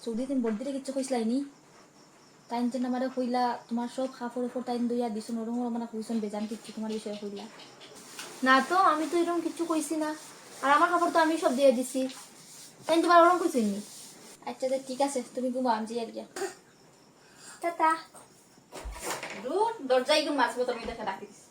Saudi তুমি বর্দিরে কিচ্ছু কইসলাইনি তাইন যেন আমারে কইলা তোমার সব খাফর ওপর টাইম দইয়া দিছো নরম মানে কইছন বেজান কিচ্ছু তোমার বিষয়ে কইলা না তো আমি তো এরকম কিছু কইছি না। আর আমার খাবার তো আমি সব দিয়ে দিছি, তাই তোমার ওরকম কইছিনি। আচ্ছা ঠিক আছে তুমি ঘুমো আমি যাই আর গিয়া টাটা। দূর দরজায় গিয়ে মাছ বোতল দেখে ডাকি দিছি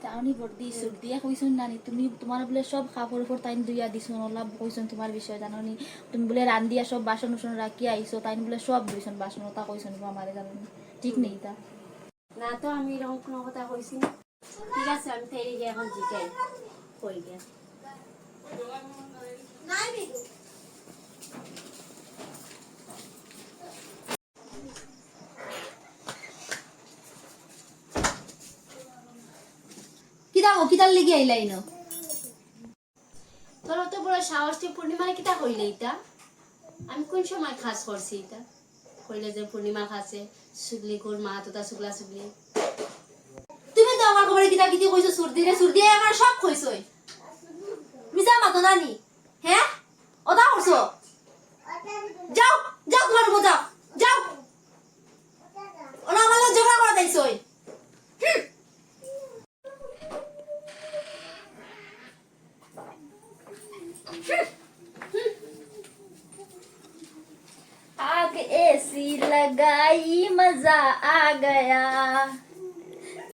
তাওনি বর্দি সর্দিয়া কইছন নানি তুমি তোমার বলে সব খাবার উপর টাইম দইয়া দিছো নলাভ কইছন তোমার বিষয়ে জানোনি তুমি বলে রান্দিয়া সব বাসন উসন রাখি আইছো তাইন বলে সব ধুইছন বাসন ওটা কইছন আমারে জানোনি ঠিক নেই তা না তো আমি এরকম কোনো কথা কইছি না। ঠিক আছে আমি তাই গিয়ে এখন জিকাই কই গিয়া কিতা ও কিতার লাগি আইলাই ন তোর অত বড় সাহস তুই পূর্ণিমারে কিতা কইলে এটা? আমি কোন সময় খাস করছি এটা? কইলে যে পূর্ণিমা খাসে সুগলি কোর মা তোতা সুগলা সুগলি। তুমি তো আমার খবরে কিতা কিতি কইছো সর্দি আমার সব কইছই মিছা মাতো নানি হ্যাঁ ওটা করছো যাও যাও তোমার রুমে যাও যাও ওনা আমার লগে ঝগড়া করা যাইছই आग एसी लगाई मजा आ गया